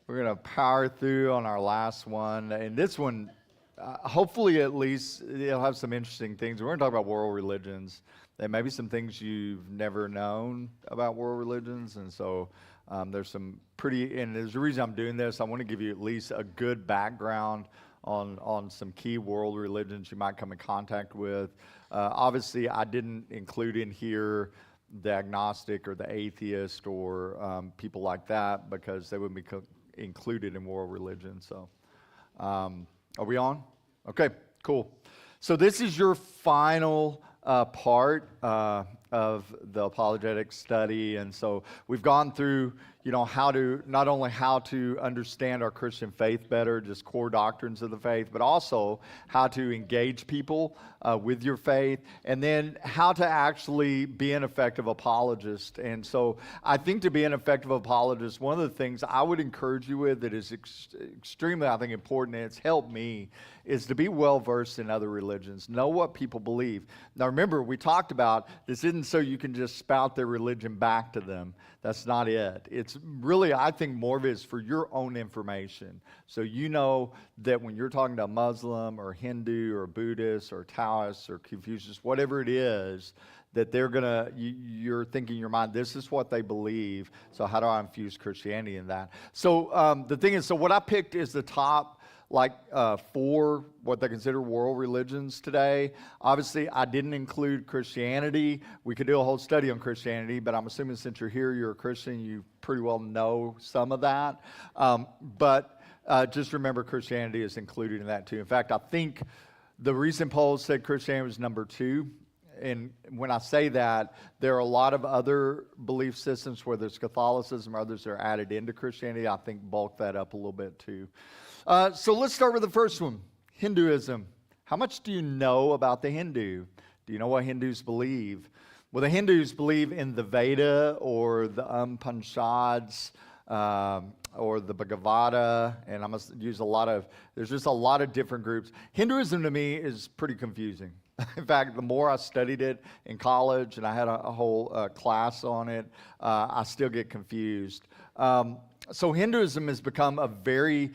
We're going to power through on our last one. And this one, hopefully at least, it'll have some interesting things. We're going to talk about world religions. There may be some things you've never known about world religions. And so there's some and there's a reason I'm doing this. I want to give you at least a good background on some key world religions you might come in contact with. Obviously, I didn't include in here the agnostic or the atheist or people like that because they wouldn't be included in world religion. So are we on? Okay, cool. So this is your final part of the apologetic study. And so we've gone through, not only how to understand our Christian faith better, just core doctrines of the faith, but also how to engage people with your faith, and then how to actually be an effective apologist. And so I think to be an effective apologist, one of the things I would encourage you with that is extremely, I think, important, and it's helped me, is to be well-versed in other religions. Know what people believe. Now remember, we talked about this isn't so you can just spout their religion back to them. That's not it. It's really, I think more of it is for your own information. So you know that when you're talking to a Muslim or Hindu or Buddhist or Taoist or Confucius, whatever it is, that you're thinking in your mind, this is what they believe, so how do I infuse Christianity in that? So the thing is, what I picked is the top four what they consider world religions today. Obviously, I didn't include Christianity. We could do a whole study on Christianity, but I'm assuming since you're here, you're a Christian, you pretty well know some of that. But just remember Christianity is included in that too. In fact, I think the recent polls said Christianity was number 2. And when I say that, there are a lot of other belief systems, whether it's Catholicism or others that are added into Christianity. I think bulk that up a little bit too. So let's start with the first one, Hinduism. How much do you know about the Hindu? Do you know what Hindus believe? Well, the Hindus believe in the Veda or the Upanishads or the Bhagavata, and I must use there's just a lot of different groups. Hinduism to me is pretty confusing. In fact, the more I studied it in college, and I had a whole class on it, I still get confused. So Hinduism has become a very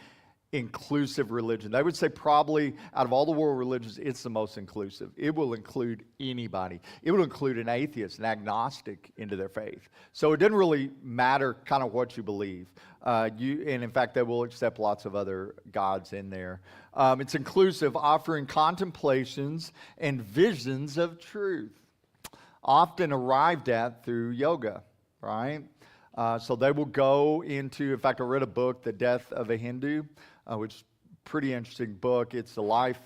inclusive religion. They would say probably out of all the world religions, it's the most inclusive. It will include anybody. It will include an atheist, an agnostic into their faith. So it doesn't really matter kind of what you believe. And in fact, they will accept lots of other gods in there. It's inclusive, offering contemplations and visions of truth, often arrived at through yoga, right? So they will go into, in fact, I read a book, The Death of a Hindu, which is a pretty interesting book. It's the life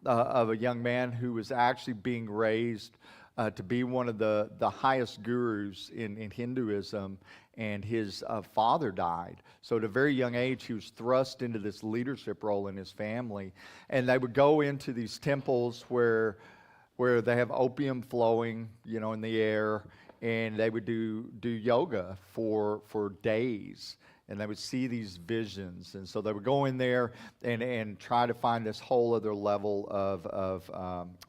of a young man who was actually being raised to be one of the highest gurus in Hinduism, and his father died. So at a very young age, he was thrust into this leadership role in his family. And they would go into these temples where they have opium flowing, in the air, and they would do yoga for days. And they would see these visions. And so they would go in there and try to find this whole other level of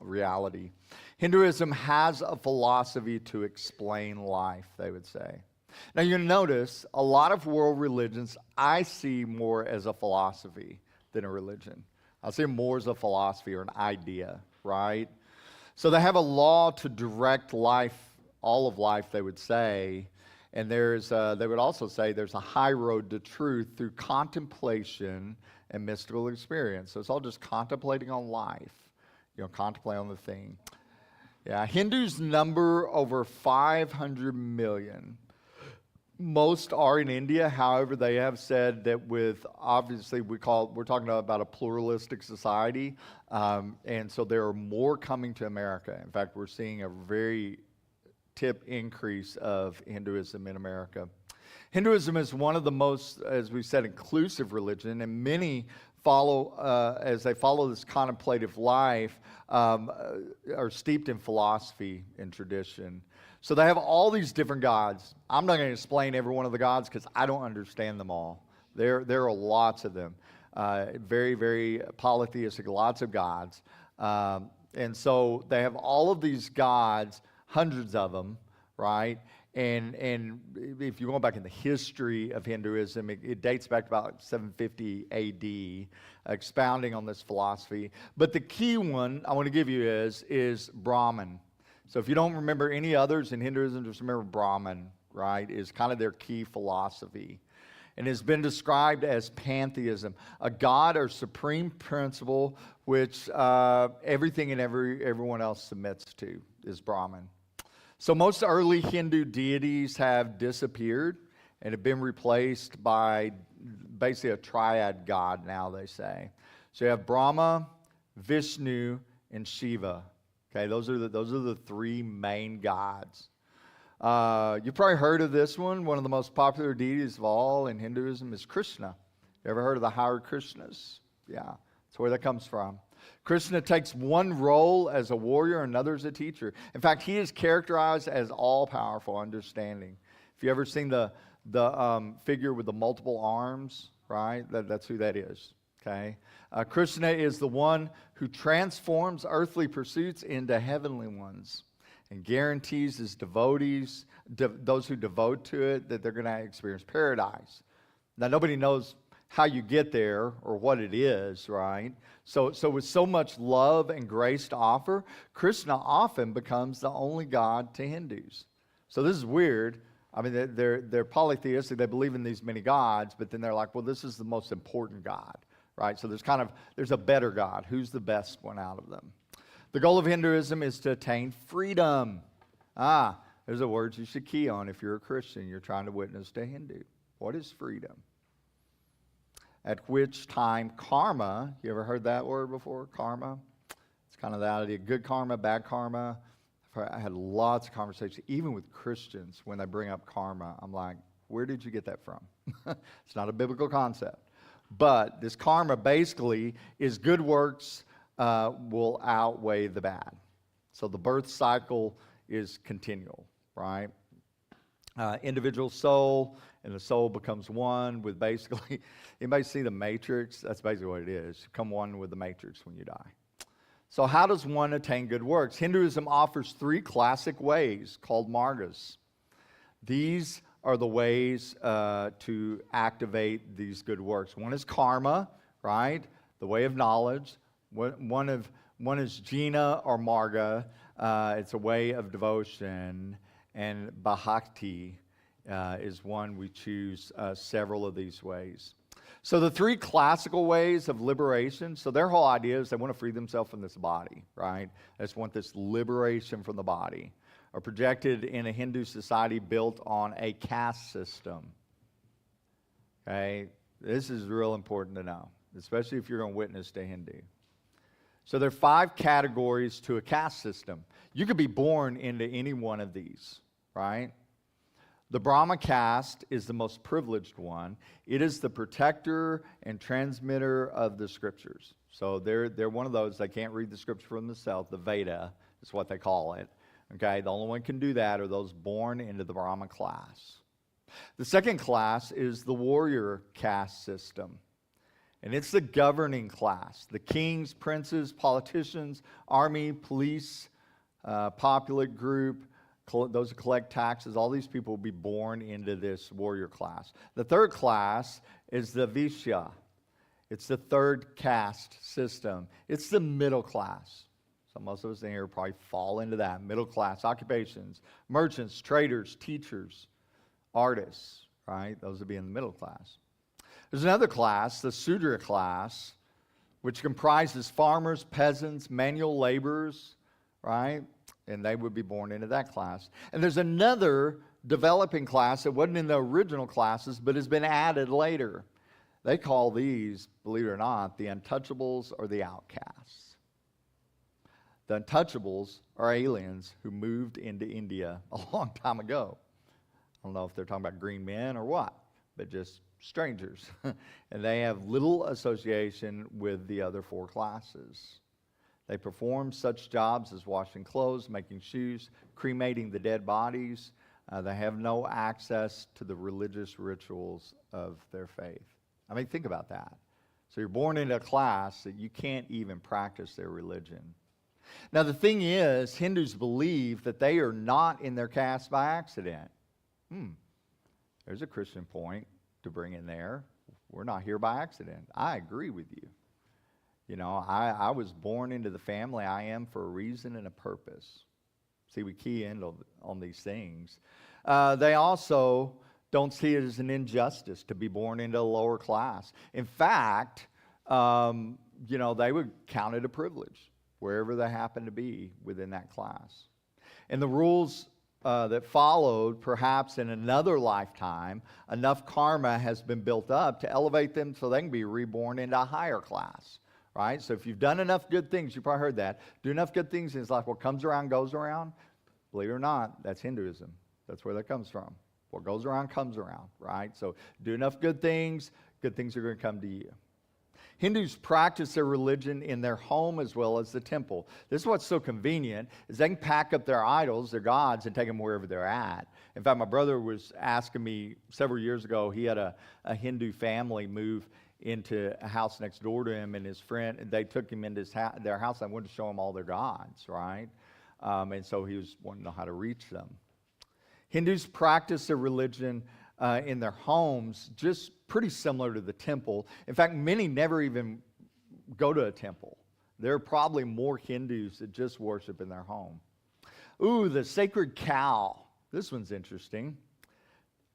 reality. Hinduism has a philosophy to explain life, they would say. Now you're going to notice a lot of world religions I see more as a philosophy than a religion. I see them more as a philosophy or an idea, right? So they have a law to direct life, all of life, they would say. And they would also say there's a high road to truth through contemplation and mystical experience. So it's all just contemplating on life, contemplating on the thing. Yeah, Hindus number over 500 million. Most are in India. However, they have said that obviously we're talking about a pluralistic society. And so there are more coming to America. In fact, we're seeing a very tip increase of Hinduism in America. Hinduism is one of the most, as we said, inclusive religion, and many as they follow this contemplative life, are steeped in philosophy and tradition. So they have all these different gods. I'm not going to explain every one of the gods because I don't understand them all. There are lots of them. Very, very polytheistic, lots of gods. And so they have all of these gods, hundreds of them, right? And if you go back in the history of Hinduism, it dates back to about 750 A.D., expounding on this philosophy. But the key one I want to give you is Brahman. So if you don't remember any others in Hinduism, just remember Brahman, right, is kind of their key philosophy. And has been described as pantheism, a god or supreme principle which everything and everyone else submits to is Brahman. So most early Hindu deities have disappeared and have been replaced by basically a triad god now, they say. So you have Brahma, Vishnu, and Shiva. Okay, those are the three main gods. You've probably heard of this one. One of the most popular deities of all in Hinduism is Krishna. You ever heard of the Hare Krishnas? Yeah, that's where that comes from. Krishna takes one role as a warrior and another as a teacher. In fact, he is characterized as all-powerful understanding. If you ever seen the figure with the multiple arms, right? That's who that is. Okay, Krishna is the one who transforms earthly pursuits into heavenly ones and guarantees his devotees, those who devote to it, that they're going to experience paradise. Now, nobody knows how you get there or what it is, right? So with so much love and grace to offer, Krishna often becomes the only god to Hindus. So this is weird. I mean, they're polytheistic. They believe in these many gods, but then they're like, well, this is the most important god, right? So there's a better god. Who's the best one out of them? The goal of Hinduism is to attain freedom. There's a word you should key on if you're a Christian. You're trying to witness to Hindu. What is freedom? At which time karma, you ever heard that word before? Karma? It's kind of that idea. Good karma, bad karma. I had lots of conversations, even with Christians, when they bring up karma. I'm like, where did you get that from? It's not a biblical concept. But this karma basically is good works will outweigh the bad. So the birth cycle is continual, right? Individual soul, and the soul becomes one with basically, anybody see the Matrix? That's basically what it is. You become one with the Matrix when you die. So how does one attain good works? Hinduism offers three classic ways called margas. These are the ways to activate these good works. One is karma, right? The way of knowledge. One is jina or marga. It's a way of devotion. And bhakti is one we choose several of these ways. So the three classical ways of liberation, so their whole idea is they want to free themselves from this body, right? They just want this liberation from the body, are projected in a Hindu society built on a caste system. Okay? This is real important to know, especially if you're going to witness to Hindu. So there are 5 categories to a caste system. You could be born into any one of these, right? The Brahma caste is the most privileged one. It is the protector and transmitter of the scriptures. So they're one of those, they can't read the scripture for themselves. The Veda is what they call it. Okay, the only one can do that are those born into the Brahma class. The second class is the warrior caste system. And it's the governing class. The kings, princes, politicians, army, police, populate group, those who collect taxes, all these people will be born into this warrior class. The third class is the Vishya. It's the third caste system. It's the middle class. So most of us in here probably fall into that. Middle class occupations, merchants, traders, teachers, artists, right? Those would be in the middle class. There's another class, the Sudra class, which comprises farmers, peasants, manual laborers, right? And they would be born into that class. And there's another developing class that wasn't in the original classes, but has been added later. They call these, believe it or not, the untouchables or the outcasts. The untouchables are aliens who moved into India a long time ago. I don't know if they're talking about green men or what, but just strangers. And they have little association with the other 4 classes. They perform such jobs as washing clothes, making shoes, cremating the dead bodies. They have no access to the religious rituals of their faith. I mean, think about that. So you're born into a class that you can't even practice their religion. Now, the thing is, Hindus believe that they are not in their caste by accident. There's a Christian point to bring in there. We're not here by accident. I agree with you. You know, I was born into the family I am for a reason and a purpose. See, we key in on these things. They also don't see it as an injustice to be born into a lower class. In fact, you know, they would count it a privilege wherever they happen to be within that class. And the rules that followed, perhaps in another lifetime, enough karma has been built up to elevate them so they can be reborn into a higher class, right? So if you've done enough good things, you probably heard that, do enough good things, and it's like what comes around goes around. Believe it or not, that's Hinduism. That's where that comes from. What goes around comes around, right? So do enough good things are going to come to you. Hindus practice their religion in their home as well as the temple. This is what's so convenient, is they can pack up their idols, their gods, and take them wherever they're at. In fact, my brother was asking me several years ago, he had a Hindu family move into a house next door to him, and his friend, they took him into their house and wanted to show him all their gods, right? And so he was wanting to know how to reach them. Hindus practice their religion in their homes, just pretty similar to the temple. In fact, many never even go to a temple. There are probably more Hindus that just worship in their home. Ooh, the sacred cow. This one's interesting.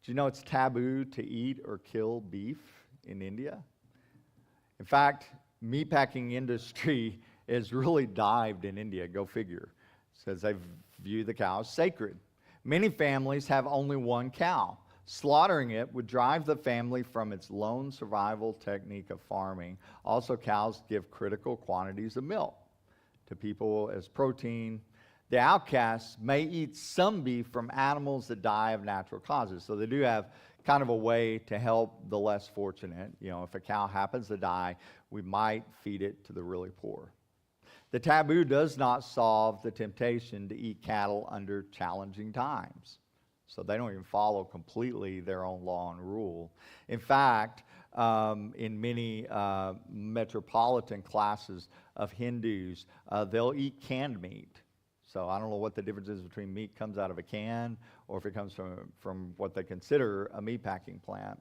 Do you know it's taboo to eat or kill beef in India? In fact, meatpacking industry is really dived in India. Go figure. Says they view the cow as sacred. Many families have only one cow. Slaughtering it would drive the family from its lone survival technique of farming. Also, cows give critical quantities of milk to people as protein. The outcasts may eat some beef from animals that die of natural causes. So they do have kind of a way to help the less fortunate. You know, if a cow happens to die, we might feed it to the really poor. The taboo does not solve the temptation to eat cattle under challenging times. So they don't even follow completely their own law and rule. In fact, in many metropolitan classes of Hindus, they'll eat canned meat. So I don't know what the difference is between meat comes out of a can or if it comes from what they consider a meatpacking plant.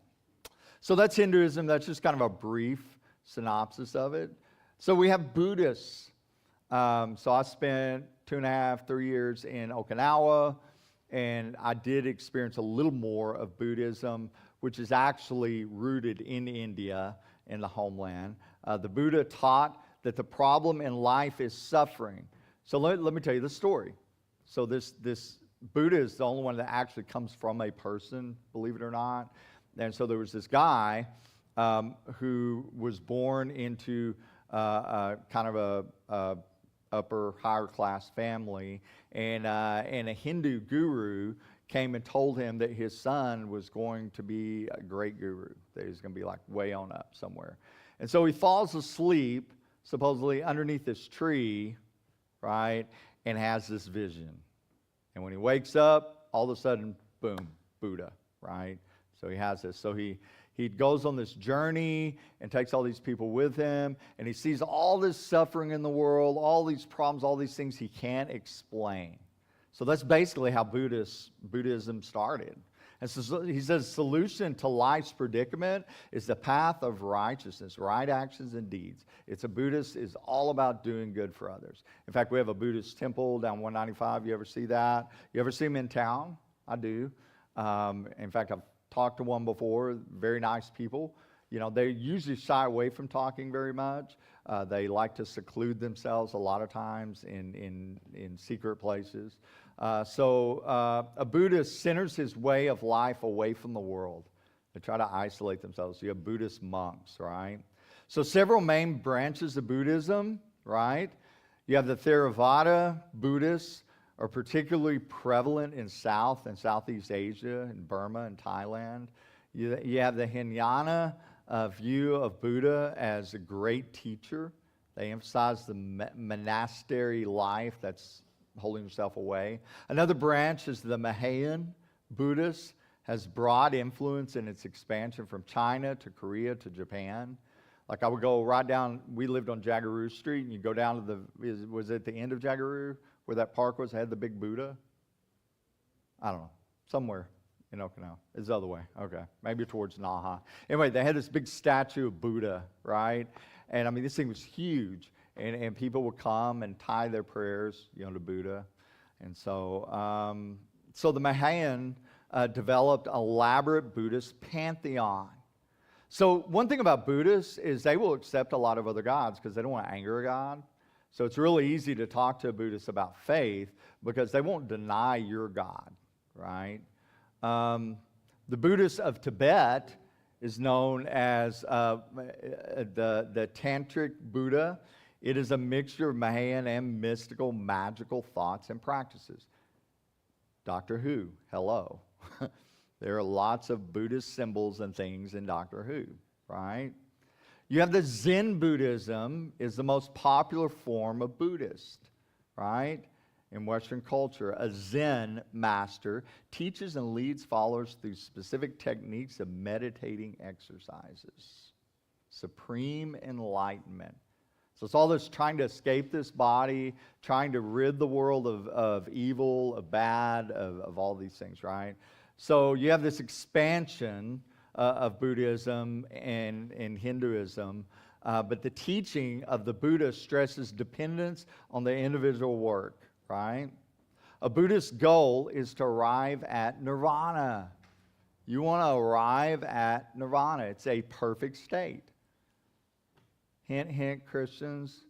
So that's Hinduism. That's just kind of a brief synopsis of it. So we have Buddhists. So I spent 2.5, 3 years in Okinawa, and I did experience a little more of Buddhism, which is actually rooted in India, in the homeland. The Buddha taught that the problem in life is suffering. So let me tell you the story. So this Buddha is the only one that actually comes from a person, believe it or not. And so there was this guy who was born into kind of a upper, higher class family, and a Hindu guru came and told him that his son was going to be a great guru, that he was going to be like way on up somewhere. And so he falls asleep, supposedly underneath this tree, right, and has this vision. And when he wakes up, all of a sudden, boom, Buddha, right? So he has this. So he goes on this journey and takes all these people with him, and he sees all this suffering in the world, all these problems, all these things he can't explain. So that's basically how Buddhism started. And so he says, solution to life's predicament is the path of righteousness, right actions and deeds. Buddhist is all about doing good for others. In fact, we have a Buddhist temple down 195. You ever see that? You ever see them in town? I do. In fact, I've talked to one before. Very nice people. You know, they usually shy away from talking very much. They like to seclude themselves a lot of times in secret places. So a Buddhist centers his way of life away from the world. They try to isolate themselves. So you have Buddhist monks, right? So several main branches of Buddhism, right? You have the Theravada Buddhists are particularly prevalent in South and Southeast Asia, in Burma and Thailand. You have the Hinayana view of Buddha as a great teacher. They emphasize the monastery life, that's holding yourself away. Another branch is the Mahayana Buddhist, has broad influence in its expansion from China to Korea to Japan. Like I would go right down, we lived on Jagaroo Street, and you go down to was it the end of Jagaroo, where that park was, had the big Buddha? I don't know, somewhere in Okinawa. It's the other way. Okay. Maybe towards Naha. Anyway, they had this big statue of Buddha, right? And I mean, this thing was huge. And people would come and tie their prayers, to Buddha. And so, so the Mahan developed an elaborate Buddhist pantheon. So one thing about Buddhists is they will accept a lot of other gods because they don't want to anger a god. So it's really easy to talk to a Buddhist about faith because they won't deny your God, right? The Buddhists of Tibet is known as the Tantric Buddha. It is a mixture of Mahan and mystical, magical thoughts and practices. Doctor Who, hello. There are lots of Buddhist symbols and things in Doctor Who, right? You have the Zen Buddhism is the most popular form of Buddhist, right? In Western culture, a Zen master teaches and leads followers through specific techniques of meditating exercises. Supreme enlightenment. So it's all this trying to escape this body, trying to rid the world of evil, of bad, of all these things, right? So you have this expansion of Buddhism and Hinduism, but the teaching of the Buddha stresses dependence on the individual work, right? A Buddhist goal is to arrive at nirvana. You want to arrive at nirvana. It's a perfect state. Hint, hint, Christians,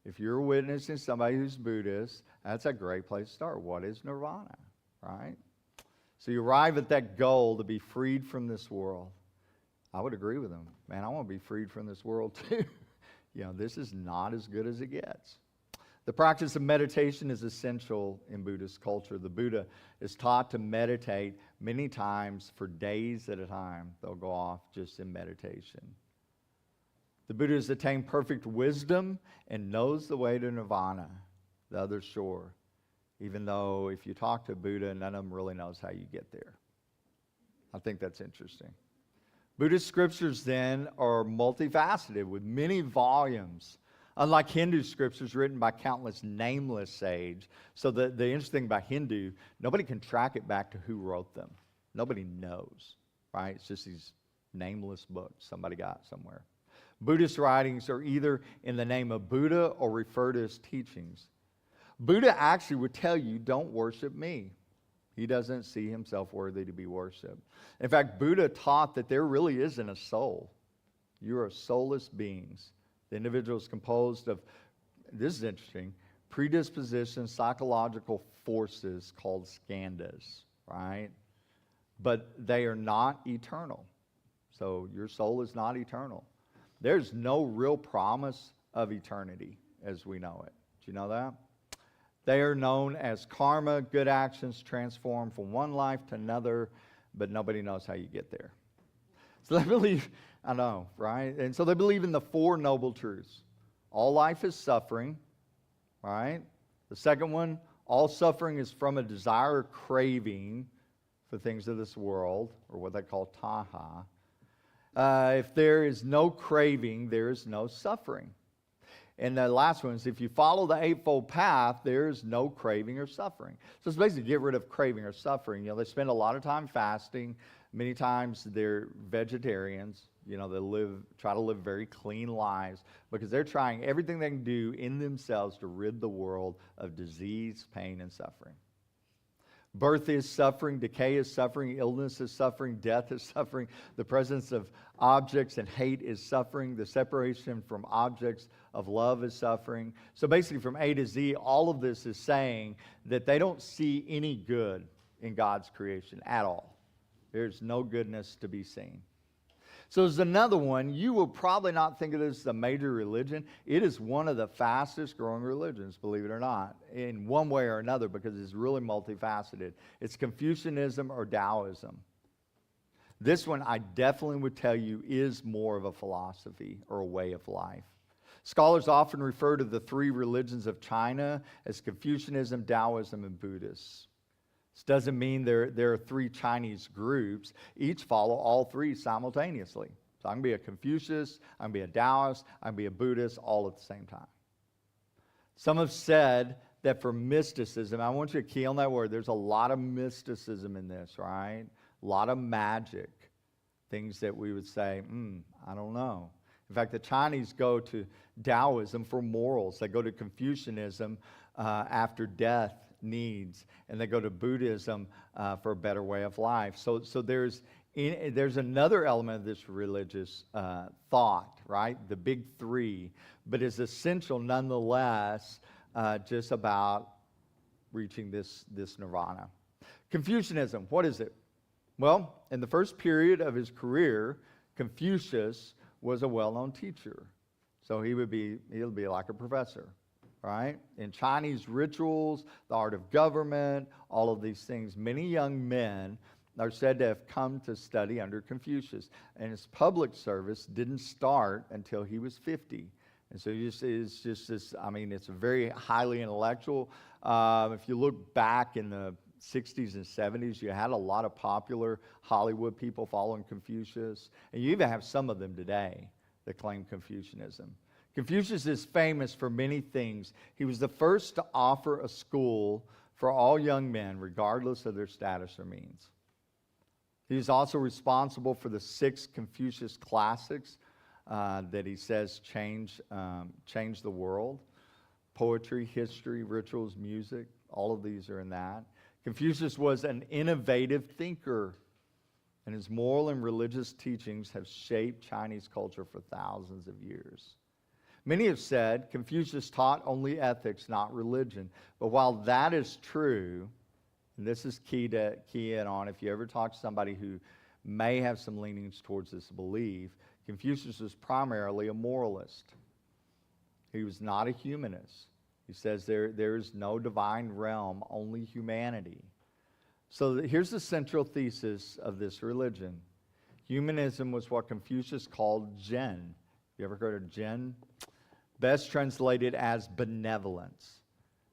if you're witnessing somebody who's Buddhist, that's a great place to start. What is nirvana, right? So you arrive at that goal to be freed from this world. I would agree with them. Man, I want to be freed from this world too. This is not as good as it gets. The practice of meditation is essential in Buddhist culture. The Buddha is taught to meditate many times for days at a time. They'll go off just in meditation. The Buddha has attained perfect wisdom and knows the way to nirvana, the other shore. Even though if you talk to Buddha, none of them really knows how you get there. I think that's interesting. Buddhist scriptures then are multifaceted with many volumes, unlike Hindu scriptures written by countless nameless sage. So the interesting thing about Hindu, nobody can track it back to who wrote them. Nobody knows, right? It's just these nameless books somebody got somewhere. Buddhist writings are either in the name of Buddha or refer to his teachings. Buddha actually would tell you, don't worship me. He doesn't see himself worthy to be worshipped. In fact, Buddha taught that there really isn't a soul. You are soulless beings. The individual is composed of, this is interesting, predisposition, psychological forces called skandhas, right? But they are not eternal. So your soul is not eternal. There's no real promise of eternity as we know it. Do you know that? They are known as karma, good actions transformed from one life to another, but nobody knows how you get there. So they believe, I know, right? And so they believe in the four noble truths. All life is suffering, right? The second one, all suffering is from a desire or craving for things of this world, or what they call taha. If there is no craving, there is no suffering. And the last one is, if you follow the Eightfold Path, there's no craving or suffering. So it's basically get rid of craving or suffering. They spend a lot of time fasting. Many times they're vegetarians. They try to live very clean lives because they're trying everything they can do in themselves to rid the world of disease, pain, and suffering. Birth is suffering, decay is suffering, illness is suffering, death is suffering. The presence of objects and hate is suffering. The separation from objects of love is suffering. So basically from A to Z, all of this is saying that they don't see any good in God's creation at all. There's no goodness to be seen. So there's another one. You will probably not think of this as a major religion. It is one of the fastest growing religions, believe it or not, in one way or another, because it's really multifaceted. It's Confucianism or Taoism. This one I definitely would tell you is more of a philosophy or a way of life. Scholars often refer to the three religions of China as Confucianism, Taoism, and Buddhism. This doesn't mean there are three Chinese groups. Each follow all three simultaneously. So I can be a Confucius, I can be a Taoist, I can be a Buddhist, all at the same time. Some have said that for mysticism, I want you to key on that word, there's a lot of mysticism in this, right? A lot of magic, things that we would say, I don't know. In fact, the Chinese go to Taoism for morals. They go to Confucianism after death needs, and they go to Buddhism for a better way of life. So there's another element of this religious thought, right? The big three, but it's essential nonetheless, just about reaching this nirvana. Confucianism, what is it? Well, in the first period of his career, Confucius was a well-known teacher. So he'll be like a professor, right? In Chinese rituals, the art of government, all of these things, many young men are said to have come to study under Confucius. And his public service didn't start until he was 50. And so it's just this, it's very highly intellectual. If you look back in the 60s and 70s, you had a lot of popular Hollywood people following Confucius. And you even have some of them today that claim Confucianism. Confucius is famous for many things. He was the first to offer a school for all young men, regardless of their status or means. He is also responsible for the 6 Confucius classics that he says change the world. Poetry, history, rituals, music, all of these are in that. Confucius was an innovative thinker, and his moral and religious teachings have shaped Chinese culture for thousands of years. Many have said Confucius taught only ethics, not religion. But while that is true, and this is key in on, if you ever talk to somebody who may have some leanings towards this belief, Confucius was primarily a moralist. He was not a humanist. He says there is no divine realm, only humanity. So here's the central thesis of this religion. Humanism was what Confucius called Zen. You ever heard of Zen? Best translated as benevolence.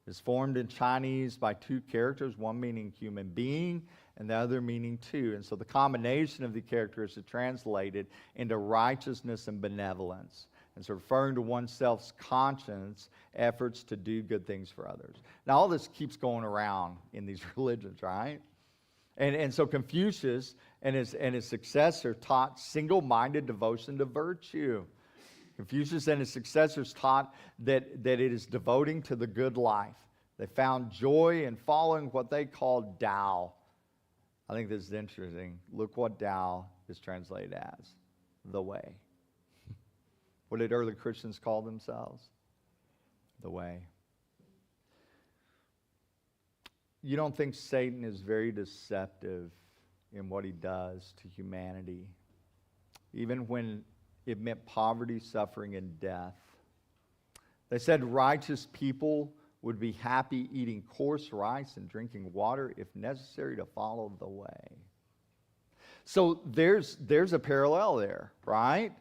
It's formed in Chinese by 2 characters, one meaning human being and the other meaning two. And so the combination of the characters is translated into righteousness and benevolence. And so referring to oneself's conscience, efforts to do good things for others. Now all this keeps going around in these religions, right? And so Confucius and his successor taught single-minded devotion to virtue. Confucius and his successors taught that it is devoting to the good life. They found joy in following what they called Tao. I think this is interesting. Look what Tao is translated as, the way. What did early Christians call themselves? The way. You don't think Satan is very deceptive in what he does to humanity, even when it meant poverty, suffering, and death? They said righteous people would be happy eating coarse rice and drinking water if necessary to follow the way. So there's a parallel there, right?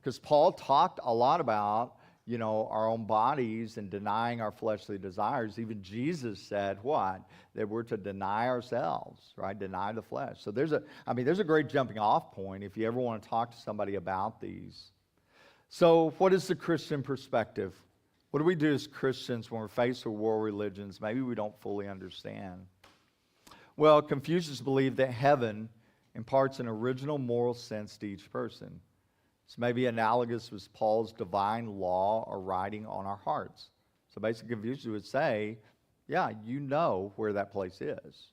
Because Paul talked a lot about, our own bodies and denying our fleshly desires. Even Jesus said what? That we're to deny ourselves, right? Deny the flesh. So there's a great jumping off point if you ever want to talk to somebody about these. So what is the Christian perspective? What do we do as Christians when we're faced with world religions maybe we don't fully understand? Well, Confucius believed that heaven imparts an original moral sense to each person. It's maybe analogous with Paul's divine law or writing on our hearts. So basically Confucius would say, yeah, you know where that place is.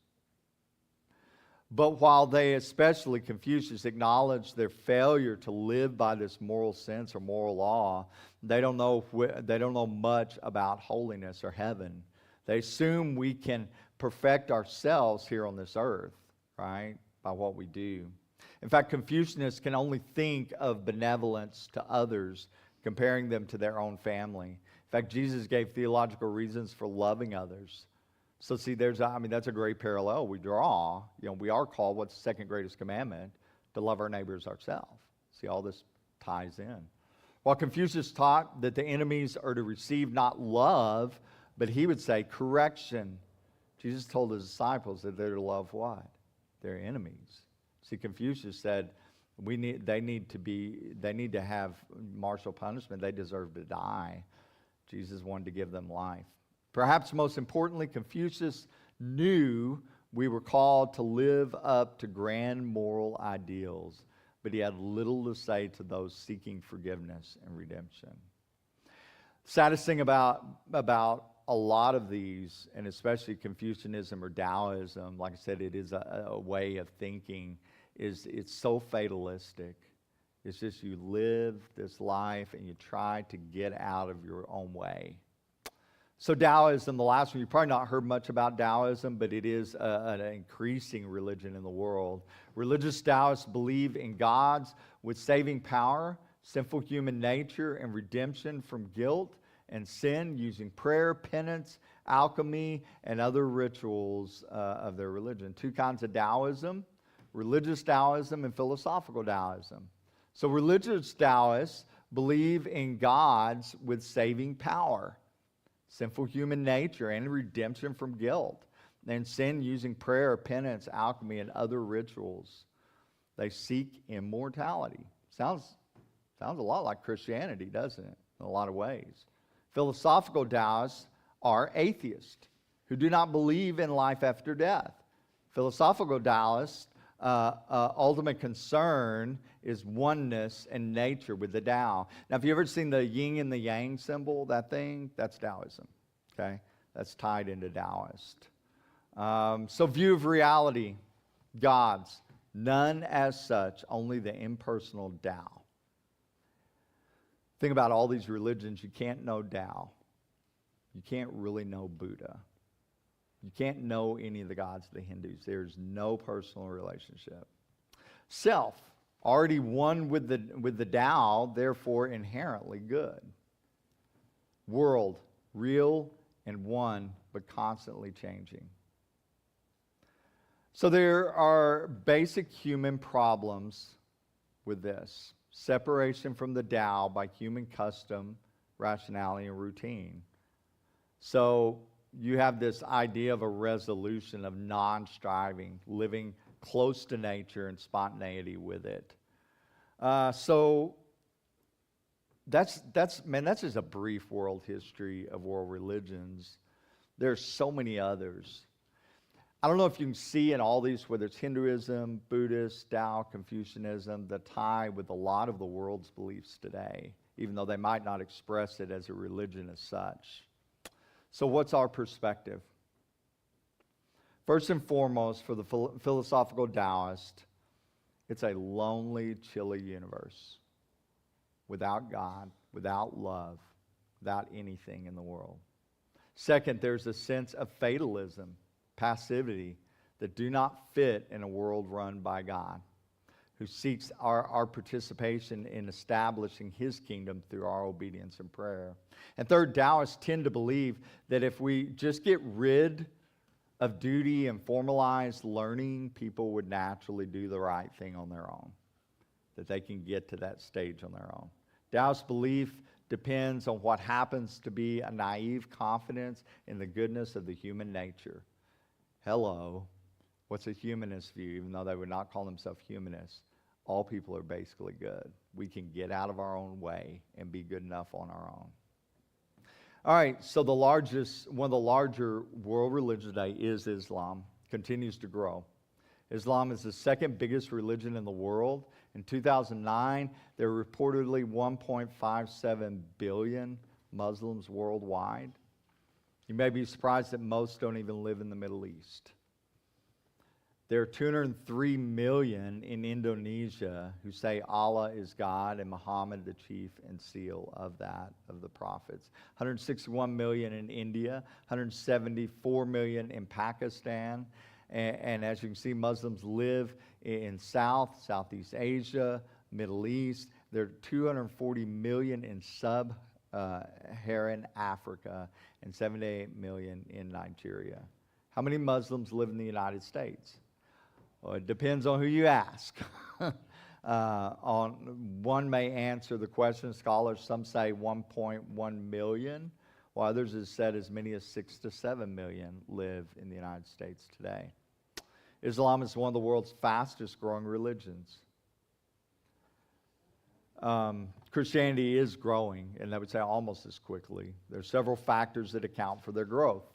But while they, especially Confucius, acknowledge their failure to live by this moral sense or moral law, they don't know much about holiness or heaven. They assume we can perfect ourselves here on this earth, right, by what we do. In fact, Confucianists can only think of benevolence to others, comparing them to their own family. In fact, Jesus gave theological reasons for loving others. So see, that's a great parallel we draw. We are called, what's the second greatest commandment? To love our neighbors ourselves. See, all this ties in. While Confucius taught that the enemies are to receive not love, but he would say correction. Jesus told his disciples that they're to love what? Their enemies. See, Confucius said they need to have martial punishment. They deserve to die. Jesus wanted to give them life. Perhaps most importantly, Confucius knew We were called to live up to grand moral ideals, but he had little to say to those seeking forgiveness and redemption. Saddest thing about a lot of these, and especially Confucianism or Taoism, like I said, it is a way of thinking, is it's so fatalistic. It's just you live this life and you try to get out of your own way. So Taoism, the last one, you've probably not heard much about Taoism, but it is an increasing religion in the world. Religious Taoists believe in gods with saving power, sinful human nature, and redemption from guilt and sin using prayer, penance, alchemy, and other rituals of their religion. Two kinds of Taoism, religious Taoism and philosophical Taoism. So religious Taoists believe in gods with saving power, sinful human nature, and redemption from guilt, and sin using prayer, penance, alchemy, and other rituals. They seek immortality. Sounds a lot like Christianity, doesn't it? In a lot of ways. Philosophical Taoists are atheists who do not believe in life after death. Philosophical Taoists' ultimate concern is oneness and nature with the Tao. Now, have you ever seen the yin and the yang symbol, that thing? That's Taoism, okay? That's tied into Taoist. So view of reality, gods, none as such, only the impersonal Tao. Think about all these religions. You can't know Tao. You can't really know Buddha. You can't know any of the gods of the Hindus. There's no personal relationship. Self, already one with the Tao, therefore inherently good. World, real and one, but constantly changing. So there are basic human problems with this. Separation from the Tao by human custom, rationality, and routine. So you have this idea of a resolution of non-striving, living close to nature and spontaneity with it. So that's just a brief world history of world religions. There's so many others. I don't know if you can see in all these, whether it's Hinduism, Buddhist, Tao, Confucianism, the tie with a lot of the world's beliefs today, even though they might not express it as a religion as such. So what's our perspective? First and foremost, for the philosophical Taoist, it's a lonely, chilly universe without God, without love, without anything in the world. Second, there's a sense of fatalism, passivity, that do not fit in a world run by God, who seeks our participation in establishing his kingdom through our obedience and prayer. And third, Taoists tend to believe that if we just get rid of duty and formalized learning, people would naturally do the right thing on their own, that they can get to that stage on their own. Taoist belief depends on what happens to be a naive confidence in the goodness of the human nature. Hello, what's a humanist view? Even though they would not call themselves humanists, all people are basically good. We can get out of our own way and be good enough on our own. All right, so one of the larger world religions today is Islam. Continues to grow. Islam is the second biggest religion in the world. In 2009, there were reportedly 1.57 billion Muslims worldwide. You may be surprised that most don't even live in the Middle East. There are 203 million in Indonesia who say Allah is God and Muhammad the chief and seal of the prophets. 161 million in India, 174 million in Pakistan. And as you can see, Muslims live in Southeast Asia, Middle East. There are 240 million in sub-Saharan Africa and 78 million in Nigeria. How many Muslims live in the United States? Well, it depends on who you ask. One may answer the question, scholars, some say 1.1 million, while others have said as many as 6 to 7 million live in the United States today. Islam is one of the world's fastest growing religions. Christianity is growing, and I would say almost as quickly. There are several factors that account for their growth.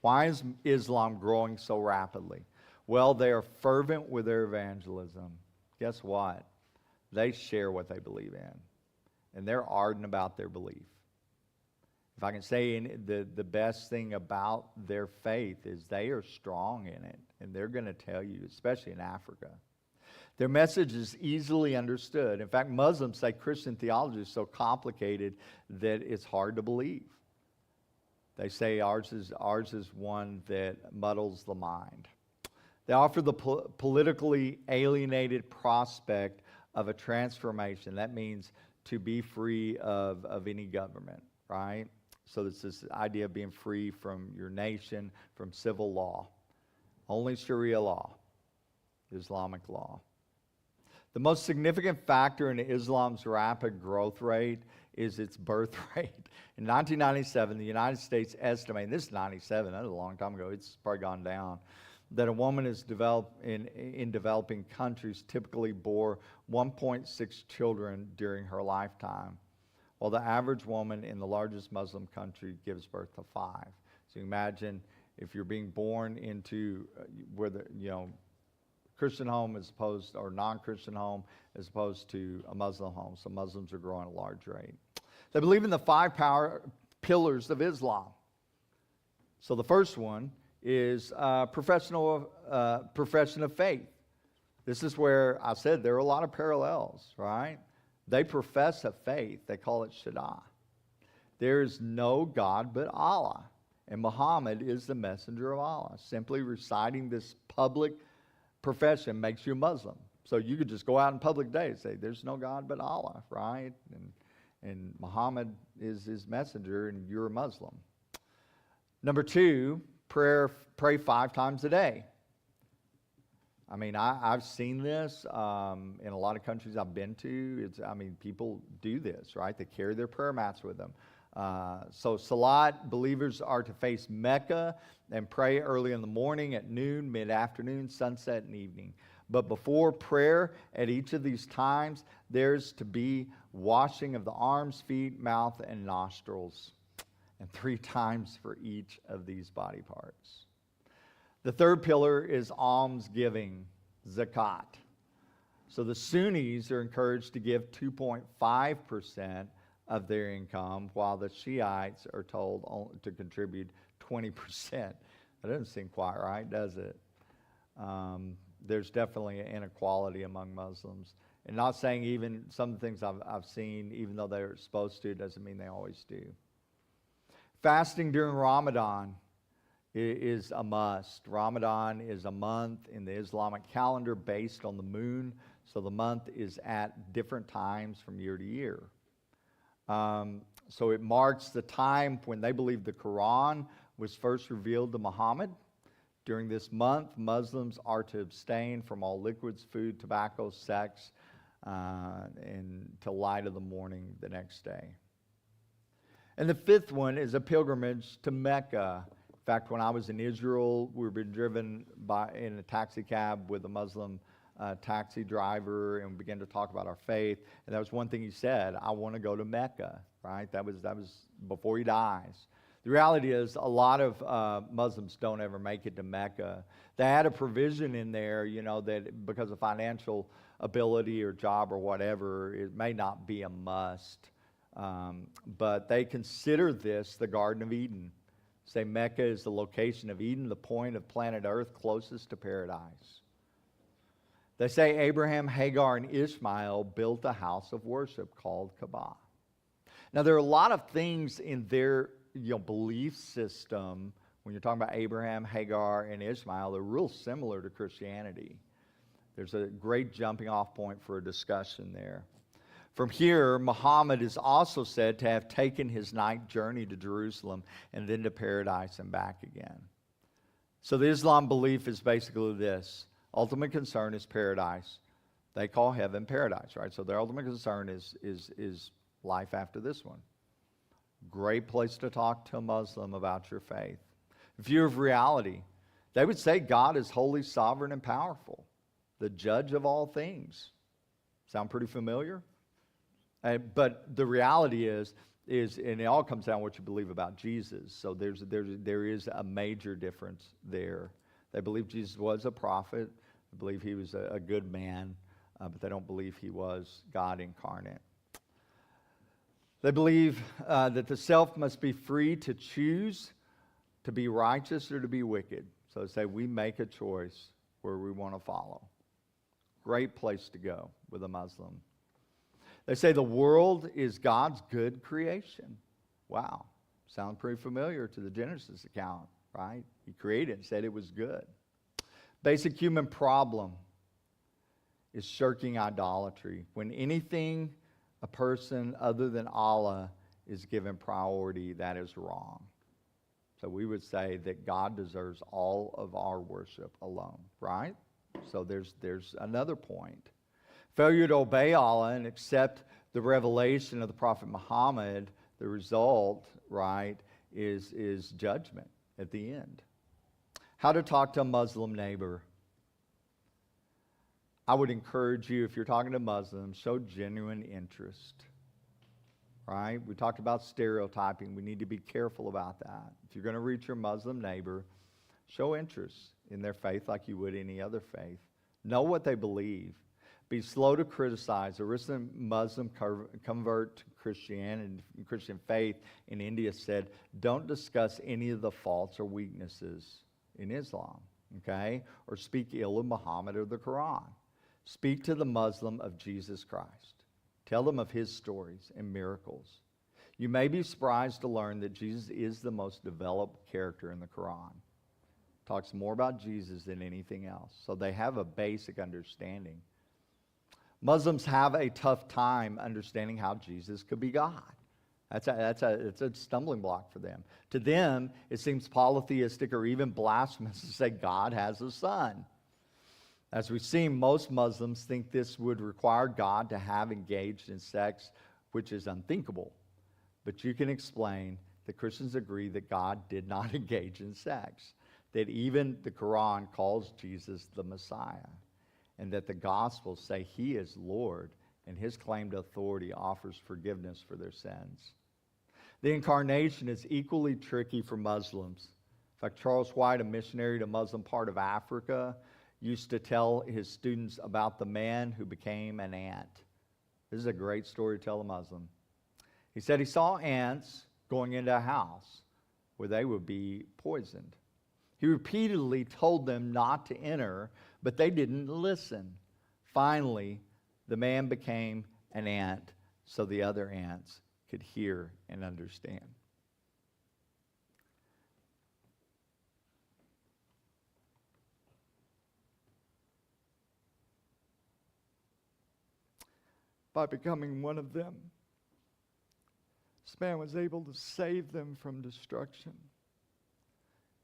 Why is Islam growing so rapidly? Well, they are fervent with their evangelism. Guess what? They share what they believe in, and they're ardent about their belief. If I can say the best thing about their faith is they are strong in it, and they're going to tell you, especially in Africa. Their message is easily understood. In fact, Muslims say Christian theology is so complicated that it's hard to believe. They say ours is one that muddles the mind. They offer the politically alienated prospect of a transformation. That means to be free of any government, right? So it's this idea of being free from your nation, from civil law. Only Sharia law, Islamic law. The most significant factor in Islam's rapid growth rate is its birth rate. In 1997, the United States estimated, this is 97, that was a long time ago, it's probably gone down, that a woman is in developing countries typically bore 1.6 children during her lifetime, while the average woman in the largest Muslim country gives birth to 5. So you imagine if you're being born into where the Christian home as opposed, or non-Christian home as opposed to a Muslim home. So Muslims are growing at a large rate. They believe in the 5 pillars of Islam. So the first one is profession of faith. This is where I said there are a lot of parallels, right? They profess a faith. They call it Shahada. There is no God but Allah, and Muhammad is the messenger of Allah. Simply reciting this public profession makes you a Muslim. So you could just go out in public day and say, there's no God but Allah, right? And Muhammad is his messenger, and you're a Muslim. Number 2, pray 5 times a day. I mean, I've seen this in a lot of countries I've been to. People do this, right? They carry their prayer mats with them. So Salat, believers are to face Mecca and pray early in the morning, at noon, mid-afternoon, sunset, and evening. But before prayer, at each of these times, there's to be washing of the arms, feet, mouth, and nostrils, and 3 times for each of these body parts. The third pillar is almsgiving, zakat. So the Sunnis are encouraged to give 2.5% of their income, while the Shiites are told to contribute 20%. That doesn't seem quite right, does it? There's definitely an inequality among Muslims. And not saying even some of the things I've seen, even though they're supposed to, doesn't mean they always do. Fasting during Ramadan is a must. Ramadan is a month in the Islamic calendar based on the moon, so the month is at different times from year to year. So it marks the time when they believe the Quran was first revealed to Muhammad. During this month, Muslims are to abstain from all liquids, food, tobacco, sex, until light of the morning the next day. And the 5th one is a pilgrimage to Mecca. In fact, when I was in Israel, we were driven in a taxi cab with a Muslim taxi driver, and we began to talk about our faith. And that was one thing he said: I want to go to Mecca, right? That was before he dies. The reality is a lot of Muslims don't ever make it to Mecca. They had a provision in there, that because of financial ability or job or whatever, it may not be a must. But they consider this the Garden of Eden. Say Mecca is the location of Eden, the point of planet Earth closest to paradise. They say Abraham, Hagar, and Ishmael built a house of worship called Kaaba. Now, there are a lot of things in their belief system, when you're talking about Abraham, Hagar, and Ishmael, they're real similar to Christianity. There's a great jumping off point for a discussion there. From here, Muhammad is also said to have taken his night journey to Jerusalem and then to paradise and back again. So the Islam belief is basically this: ultimate concern is paradise. They call heaven paradise, right? So their ultimate concern is life after this one. Great place to talk to a Muslim about your faith. View of reality. They would say God is holy, sovereign, and powerful, the judge of all things. Sound pretty familiar? But the reality is and it all comes down to what you believe about Jesus. So there is a major difference there. They believe Jesus was a prophet. They believe he was a good man, but they don't believe he was God incarnate. They believe that the self must be free to choose to be righteous or to be wicked. So they say we make a choice where we want to follow. Great place to go with a Muslim. They say the world is God's good creation. Wow. Sounds pretty familiar to the Genesis account, right? He created it and said it was good. Basic human problem is shirking idolatry. When anything, a person other than Allah is given priority, that is wrong. So we would say that God deserves all of our worship alone, right? So there's another point. Failure to obey Allah and accept the revelation of the Prophet Muhammad, the result, right, is judgment at the end. How to talk to a Muslim neighbor. I would encourage you, if you're talking to Muslims, show genuine interest. Right? We talked about stereotyping. We need to be careful about that. If you're going to reach your Muslim neighbor, show interest in their faith like you would any other faith. Know what they believe. Be slow to criticize. A recent Muslim convert to Christianity, Christian faith in India said, don't discuss any of the faults or weaknesses in Islam, okay? Or speak ill of Muhammad or the Quran. Speak to the Muslim of Jesus Christ. Tell them of his stories and miracles. You may be surprised to learn that Jesus is the most developed character in the Quran. Talks more about Jesus than anything else. So they have a basic understanding. Muslims have a tough time understanding how Jesus could be God. It's a stumbling block for them. To them, it seems polytheistic or even blasphemous to say God has a son. As we've seen, most Muslims think this would require God to have engaged in sex, which is unthinkable. But you can explain that Christians agree that God did not engage in sex, that even the Quran calls Jesus the Messiah, and that the Gospels say he is Lord, and his claim to authority offers forgiveness for their sins. The incarnation is equally tricky for Muslims. In fact, Charles White, a missionary to a Muslim part of Africa, used to tell his students about the man who became an ant. This is a great story to tell a Muslim. He said he saw ants going into a house where they would be poisoned. He repeatedly told them not to enter, but they didn't listen. Finally, the man became an ant so the other ants could hear and understand. By becoming one of them, this man was able to save them from destruction.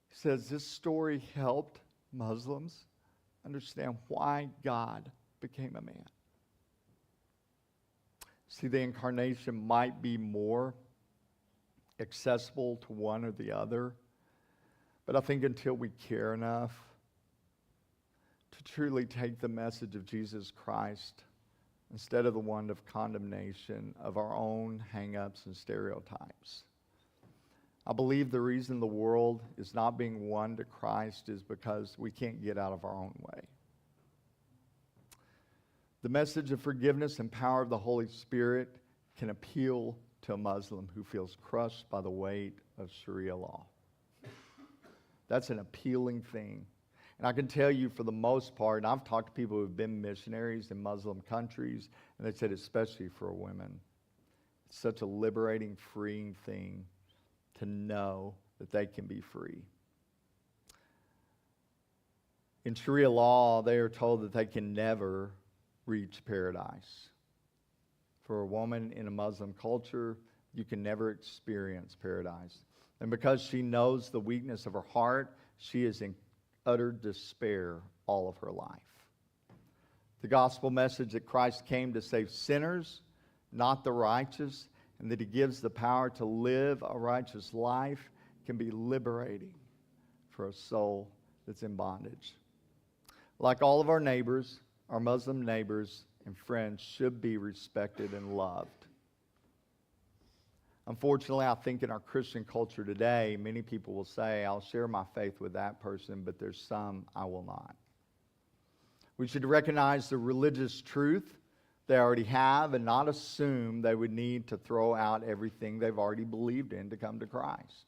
He says this story helped Muslims understand why God became a man. See, the incarnation might be more accessible to one or the other, but I think until we care enough to truly take the message of Jesus Christ instead of the one of condemnation of our own hang-ups and stereotypes. I believe the reason the world is not being won to Christ is because we can't get out of our own way. The message of forgiveness and power of the Holy Spirit can appeal to a Muslim who feels crushed by the weight of Sharia law. That's an appealing thing. And I can tell you for the most part, and I've talked to people who have been missionaries in Muslim countries, and they said especially for women, it's such a liberating, freeing thing to know that they can be free. In Sharia law, they are told that they can never reach paradise. For a woman in a Muslim culture, you can never experience paradise. And because she knows the weakness of her heart, she is in utter despair all of her life. The gospel message that Christ came to save sinners, not the righteous, and that he gives the power to live a righteous life can be liberating for a soul that's in bondage. Like all of our neighbors, our Muslim neighbors and friends should be respected and loved. Unfortunately, I think in our Christian culture today, many people will say, I'll share my faith with that person, but there's some I will not. We should recognize the religious truth they already have and not assume they would need to throw out everything they've already believed in to come to Christ.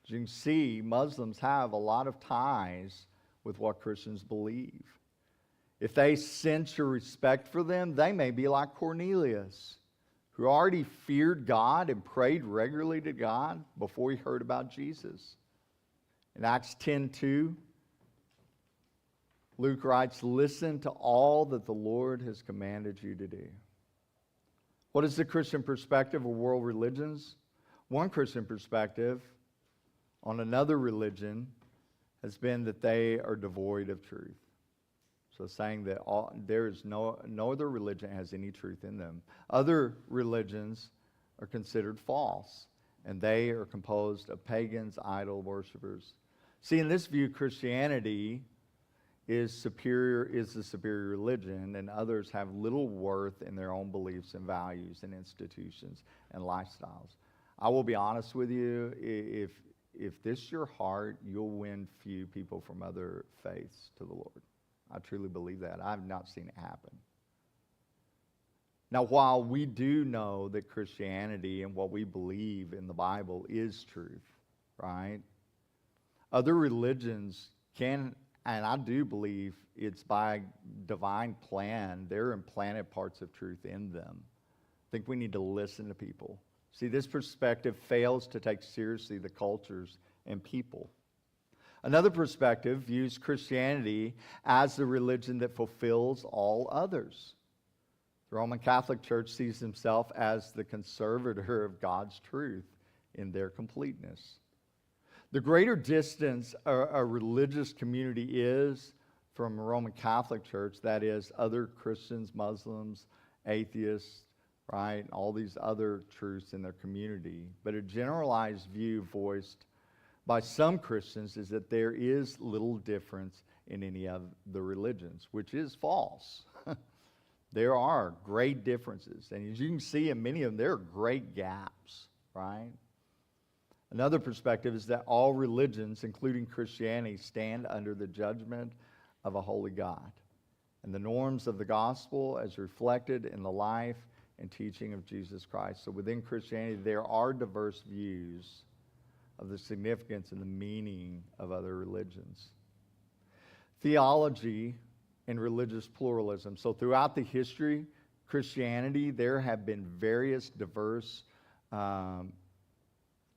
As you can see, Muslims have a lot of ties with what Christians believe. If they sense your respect for them, they may be like Cornelius, who already feared God and prayed regularly to God before he heard about Jesus. In Acts 10:2, Luke writes, listen to all that the Lord has commanded you to do. What is the Christian perspective of world religions? One Christian perspective on another religion has been that they are devoid of truth. So saying that there is no other religion has any truth in them. Other religions are considered false, and they are composed of pagans, idol worshipers. See, in this view, Christianity is the superior religion, and others have little worth in their own beliefs and values and institutions and lifestyles. I will be honest with you, if this is your heart, you'll win few people from other faiths to the Lord. I truly believe that. I've not seen it happen. Now, while we do know that Christianity and what we believe in the Bible is truth, right? Other religions can, and I do believe it's by divine plan, there are implanted parts of truth in them. I think we need to listen to people. See, this perspective fails to take seriously the cultures and people. Another perspective views Christianity as the religion that fulfills all others. The Roman Catholic Church sees himself as the conservator of God's truth in their completeness. The greater distance a religious community is from a Roman Catholic Church, that is, other Christians, Muslims, atheists, right, all these other truths in their community. But a generalized view voiced by some Christians is that there is little difference in any of the religions, which is false. There are great differences. And as you can see in many of them, there are great gaps, right? Another perspective is that all religions, including Christianity, stand under the judgment of a holy God. And the norms of the gospel as reflected in the life and teaching of Jesus Christ. So within Christianity, there are diverse views of the significance and the meaning of other religions. Theology and religious pluralism. So throughout the history, Christianity, there have been various diverse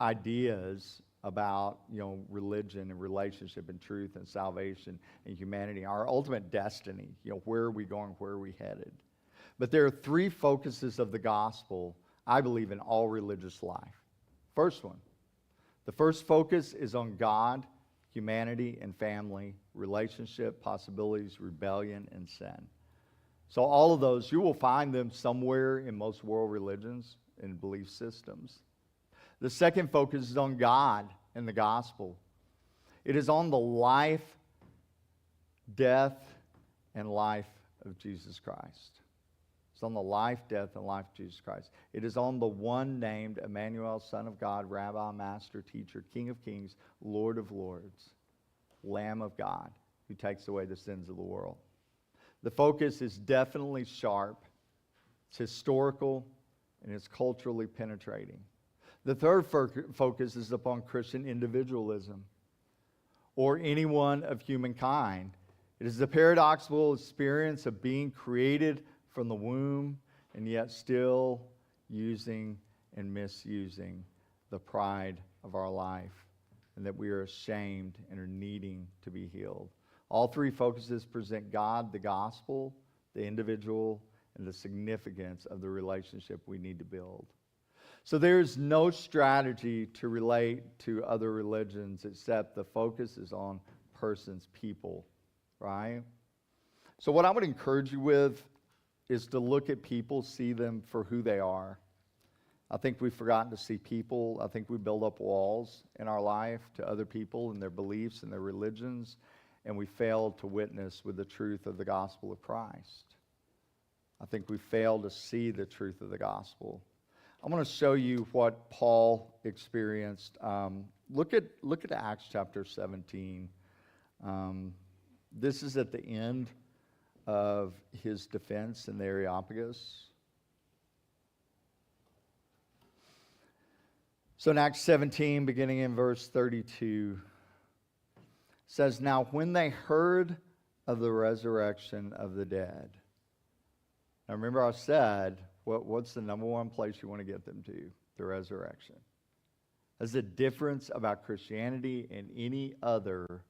ideas about, religion and relationship and truth and salvation and humanity, our ultimate destiny. Where are we going? Where are we headed? But there are three focuses of the gospel, I believe, in all religious life. First one, the first focus is on God, humanity, and family, relationship, possibilities, rebellion, and sin. So all of those, you will find them somewhere in most world religions and belief systems. The second focus is on God and the gospel. It is on the life, death, and life of Jesus Christ. It's on the life, death, and life of Jesus Christ. It is on the one named Emmanuel, Son of God, Rabbi, Master, Teacher, King of Kings, Lord of Lords, Lamb of God, who takes away the sins of the world. The focus is definitely sharp, it's historical, and it's culturally penetrating. The third focus is upon Christian individualism, or anyone of humankind. It is the paradoxical experience of being created from the womb and yet still using and misusing the pride of our life, and that we are ashamed and are needing to be healed. All three focuses present God, the gospel, the individual, and the significance of the relationship we need to build. So there's no strategy to relate to other religions except the focus is on persons, people, right? So what I would encourage you with is to look at people, see them for who they are. I think we've forgotten to see people. I think we build up walls in our life to other people and their beliefs and their religions, and we fail to witness with the truth of the gospel of Christ. I think we fail to see the truth of the gospel. I'm going to show you what Paul experienced. Look at Acts chapter 17. This is at the end of his defense in the Areopagus. So in Acts 17, beginning in verse 32, says, "Now when they heard of the resurrection of the dead." Now remember I said, what's the number one place you want to get them to? The resurrection. That's the difference about Christianity and any other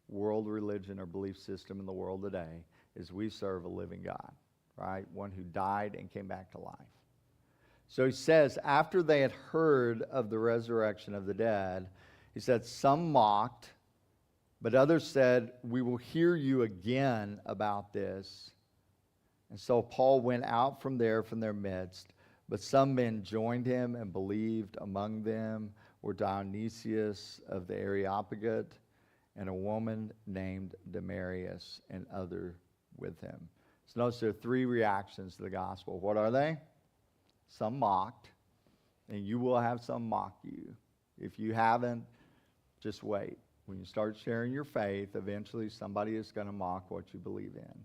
world religion or belief system in the world today, is we serve a living God, right? One who died and came back to life. So he says, after they had heard of the resurrection of the dead, he said, some mocked, but others said, we will hear you again about this. And so Paul went out from their midst, but some men joined him and believed. Among them were Dionysius of the Areopagite and a woman named Damaris, and other with him. So notice there are three reactions to the gospel. What are they? Some mocked, and you will have some mock you. If you haven't, just wait. When you start sharing your faith, eventually somebody is going to mock what you believe in.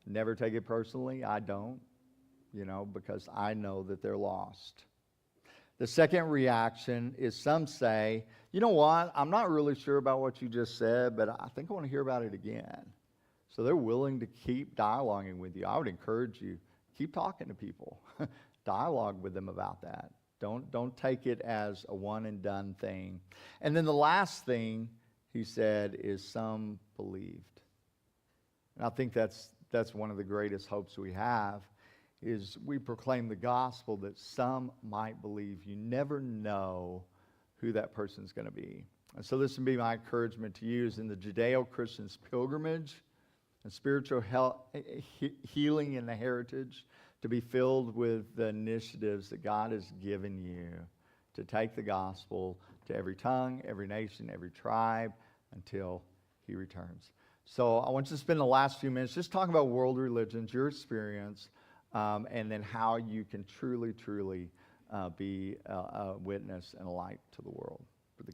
Never take it personally. I don't, because I know that they're lost. The second reaction is some say, you know what, I'm not really sure about what you just said, but I think I want to hear about it again. So they're willing to keep dialoguing with you. I would encourage you, keep talking to people. Dialogue with them about that. Don't take it as a one and done thing. And then the last thing he said is some believed. And I think that's one of the greatest hopes we have, is we proclaim the gospel that some might believe. You never know who that person's going to be. And so this would be my encouragement to you, is in the Judeo-Christian's pilgrimage and spiritual healing and the heritage, to be filled with the initiatives that God has given you to take the gospel to every tongue, every nation, every tribe, until he returns. So I want you to spend the last few minutes just talking about world religions, your experience, and then how you can truly be a witness and a light to the world.